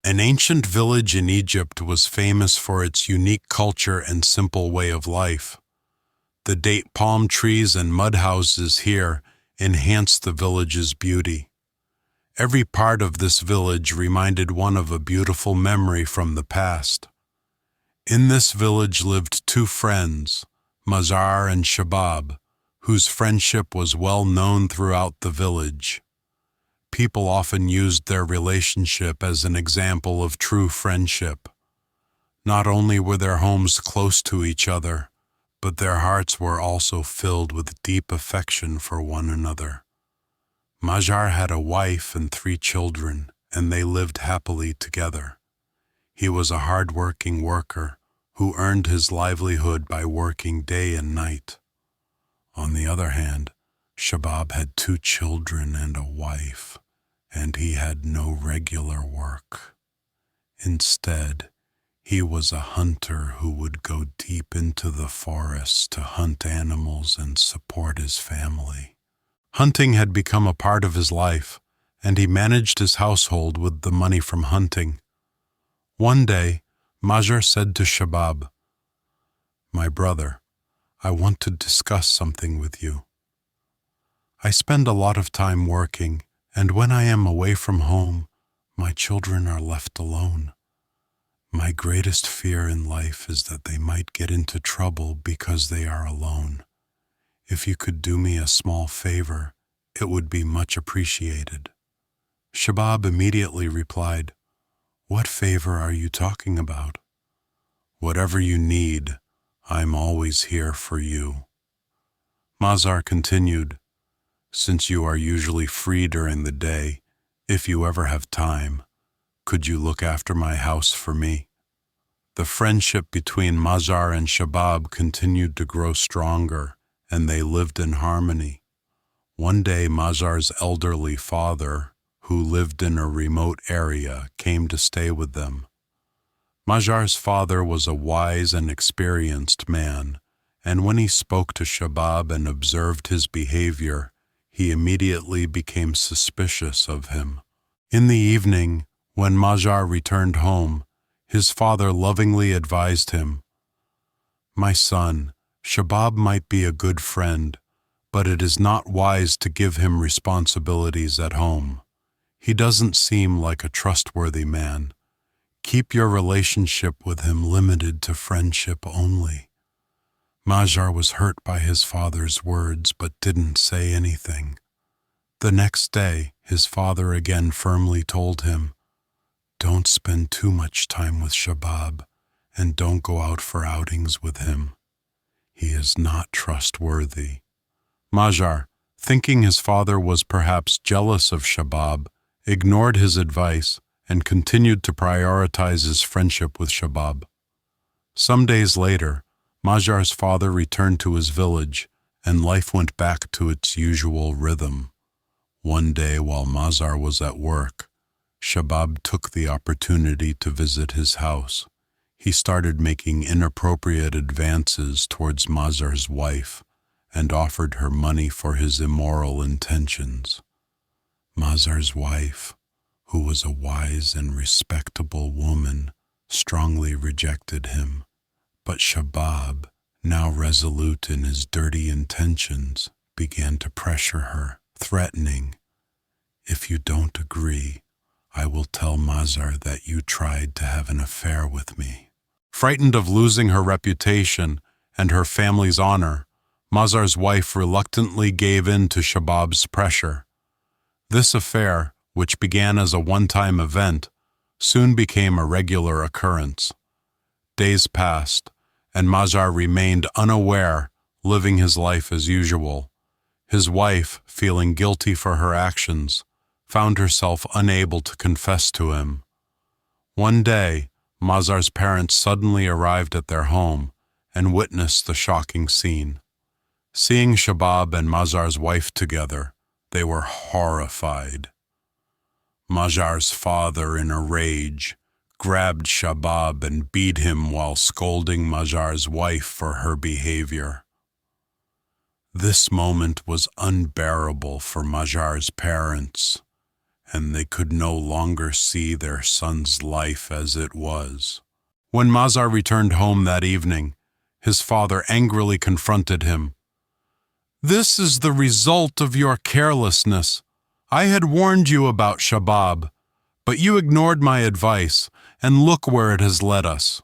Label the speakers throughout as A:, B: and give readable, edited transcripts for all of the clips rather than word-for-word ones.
A: An ancient village in Egypt was famous for its unique culture and simple way of life. The date palm trees and mud houses here enhanced the village's beauty. Every part of this village reminded one of a beautiful memory from the past. In this village lived two friends, Mazar and Shabab, whose friendship was well known throughout the village. People often used their relationship as an example of true friendship. Not only were their homes close to each other, but their hearts were also filled with deep affection for one another. Mazar had a wife and 3 children, and they lived happily together. He was a hard-working worker who earned his livelihood by working day and night. On the other hand, Shabab had 2 children and a wife, and he had no regular work. Instead, he was a hunter who would go deep into the forest to hunt animals and support his family. Hunting had become a part of his life, and he managed his household with the money from hunting. One day, Mazar said to Shabab, "My brother, I want to discuss something with you. I spend a lot of time working, and when I am away from home, my children are left alone. My greatest fear in life is that they might get into trouble because they are alone. If you could do me a small favor, it would be much appreciated." Shabab immediately replied, "What favor are you talking about?" "Whatever you need, I'm always here for you." Mazar continued, "Since you are usually free during the day, if you ever have time, could you look after my house for me?" The friendship between Mazar and Shabab continued to grow stronger, and they lived in harmony. One day, Mazar's elderly father, who lived in a remote area, came to stay with them. Mazar's father was a wise and experienced man, and when he spoke to Shabab and observed his behavior, he immediately became suspicious of him. In the evening, when Mazar returned home, his father lovingly advised him, "My son, Shabab might be a good friend, but it is not wise to give him responsibilities at home. He doesn't seem like a trustworthy man. Keep your relationship with him limited to friendship only." Mazar was hurt by his father's words but didn't say anything. The next day, his father again firmly told him, "Don't spend too much time with Shabab, and don't go out for outings with him. He is not trustworthy." Mazar, thinking his father was perhaps jealous of Shabab, ignored his advice and continued to prioritize his friendship with Shabab. Some days later, Mazar's father returned to his village, and life went back to its usual rhythm. One day, while Mazar was at work, Shabab took the opportunity to visit his house. He started making inappropriate advances towards Mazar's wife and offered her money for his immoral intentions. Mazar's wife, who was a wise and respectable woman, strongly rejected him. But Shabab, now resolute in his dirty intentions, began to pressure her, threatening, "If you don't agree, I will tell Mazar that you tried to have an affair with me." Frightened of losing her reputation and her family's honor, Mazar's wife reluctantly gave in to Shabab's pressure. This affair, which began as a one-time event, soon became a regular occurrence. Days passed, and Mazar remained unaware, living his life as usual. His wife, feeling guilty for her actions, found herself unable to confess to him. One day, Mazar's parents suddenly arrived at their home and witnessed the shocking scene. Seeing Shabab and Mazar's wife together, they were horrified. Mazar's father, in a rage, grabbed Shabab and beat him while scolding Mazar's wife for her behavior. This moment was unbearable for Mazar's parents, and they could no longer see their son's life as it was. When Mazar returned home that evening, his father angrily confronted him. "This is the result of your carelessness. I had warned you about Shabab, but you ignored my advice, and look where it has led us."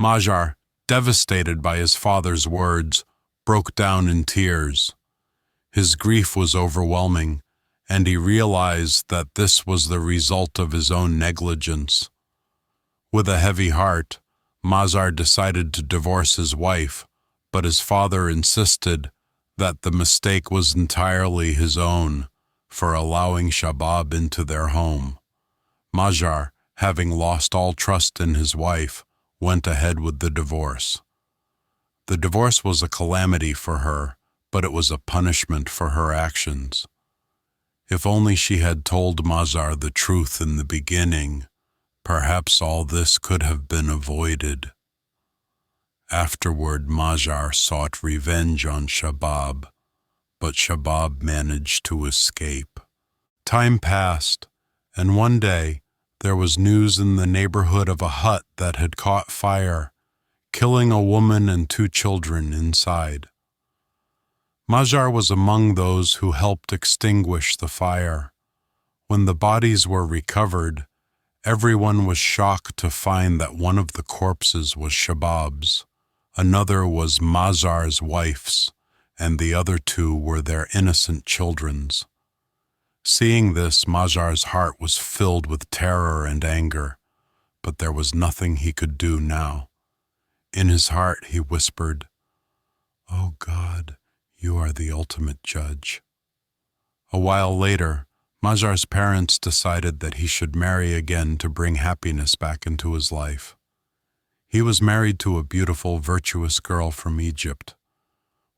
A: Mazar, devastated by his father's words, broke down in tears. His grief was overwhelming, and he realized that this was the result of his own negligence. With a heavy heart, Mazar decided to divorce his wife, but his father insisted that the mistake was entirely his own for allowing Shabab into their home. Mazar, having lost all trust in his wife, went ahead with the divorce. The divorce was a calamity for her, but it was a punishment for her actions. If only she had told Mazar the truth in the beginning, perhaps all this could have been avoided. Afterward, Mazar sought revenge on Shabab, but Shabab managed to escape. Time passed, and one day there was news in the neighborhood of a hut that had caught fire, killing a woman and 2 children inside. Mazar was among those who helped extinguish the fire. When the bodies were recovered, everyone was shocked to find that one of the corpses was Shabab's, another was Mazar's wife's, and the other 2 were their innocent children's. Seeing this, Mazar's heart was filled with terror and anger, but there was nothing he could do now. In his heart he whispered, "Oh God, you are the ultimate judge." A while later, Mazar's parents decided that he should marry again to bring happiness back into his life. He was married to a beautiful, virtuous girl from Egypt.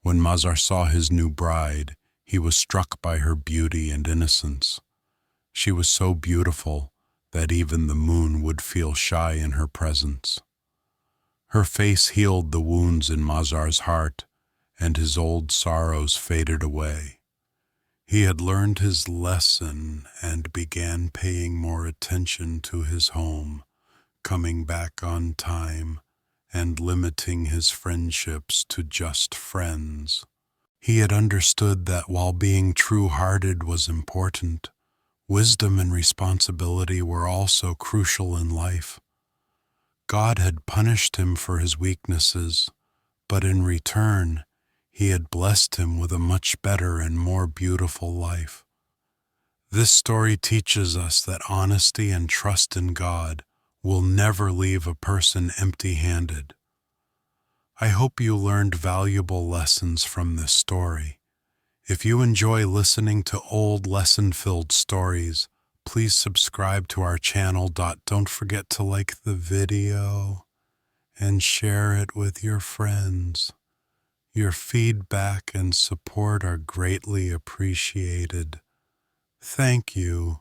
A: When Mazar saw his new bride, he was struck by her beauty and innocence. She was so beautiful that even the moon would feel shy in her presence. Her face healed the wounds in Mazar's heart, and his old sorrows faded away. He had learned his lesson and began paying more attention to his home, coming back on time, and limiting his friendships to just friends. He had understood that while being true-hearted was important, wisdom and responsibility were also crucial in life. God had punished him for his weaknesses, but in return, he had blessed him with a much better and more beautiful life. This story teaches us that honesty and trust in God will never leave a person empty-handed. I hope you learned valuable lessons from this story. If you enjoy listening to old lesson-filled stories, please subscribe to our channel. Don't forget to like the video and share it with your friends. Your feedback and support are greatly appreciated. Thank you.